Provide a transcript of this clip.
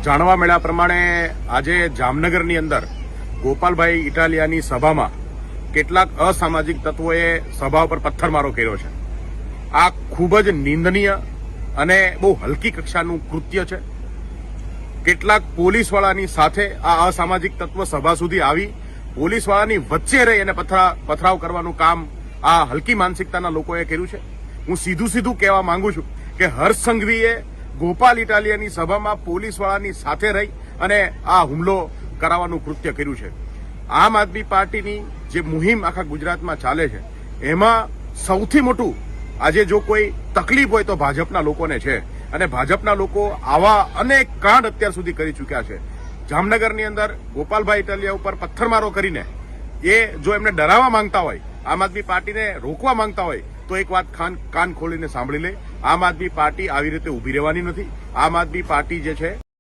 જાણવા મળ્યા પ્રમાણે આજે જામનગરની અંદર ગોપાલભાઈ ઇટાલિયાની સભામાં કેટલાક અસામાજિક તત્વોએ સભા પર પથ્થરમારો કર્યો છે। આ ખૂબ જ નિંદનીય અને બહુ હલકી કક્ષાનું કૃત્ય છે। કેટલાક પોલીસવાળાની સાથે આ અસામાજિક તત્વ સભા સુધી આવી પોલીસવાળાની વચ્ચે રહી અને પથરાવ કરવાનું કામ આ હલકી માનસિકતાના લોકોએ કર્યું છે। હું સીધું કહેવા માંગુ છું કે હર્ષ સંઘવીએ ગોપાલ ઇટાલિયાની સભામાં પોલીસવાળાની સાથે રહી અને આ હુમલો કરાવવાનું કૃત્ય કર્યું છે। આમ આદમી પાર્ટીની જે મુહિમ આખા ગુજરાતમાં ચાલે છે એમાં સૌથી મોટું આજે જો કોઈ તકલીફ હોય તો ભાજપના લોકોને છે અને ભાજપના લોકો આવા અનેક કાંડ અત્યાર સુધી કરી ચૂક્યા છે। જામનગરની અંદર ગોપાલભાઈ ઇટાલિયા ઉપર પથ્થરમારો કરીને એ જો એમને ડરાવવા માંગતા હોય, આમ આદમી પાર્ટીને રોકવા માંગતા હોય તો એક વાત કાન ખોલીને સાંભળી લે, આમ આદમી પાર્ટી આવી રીતે ઉભી રહેવાની નથી। આમ આદમી પાર્ટી જે છે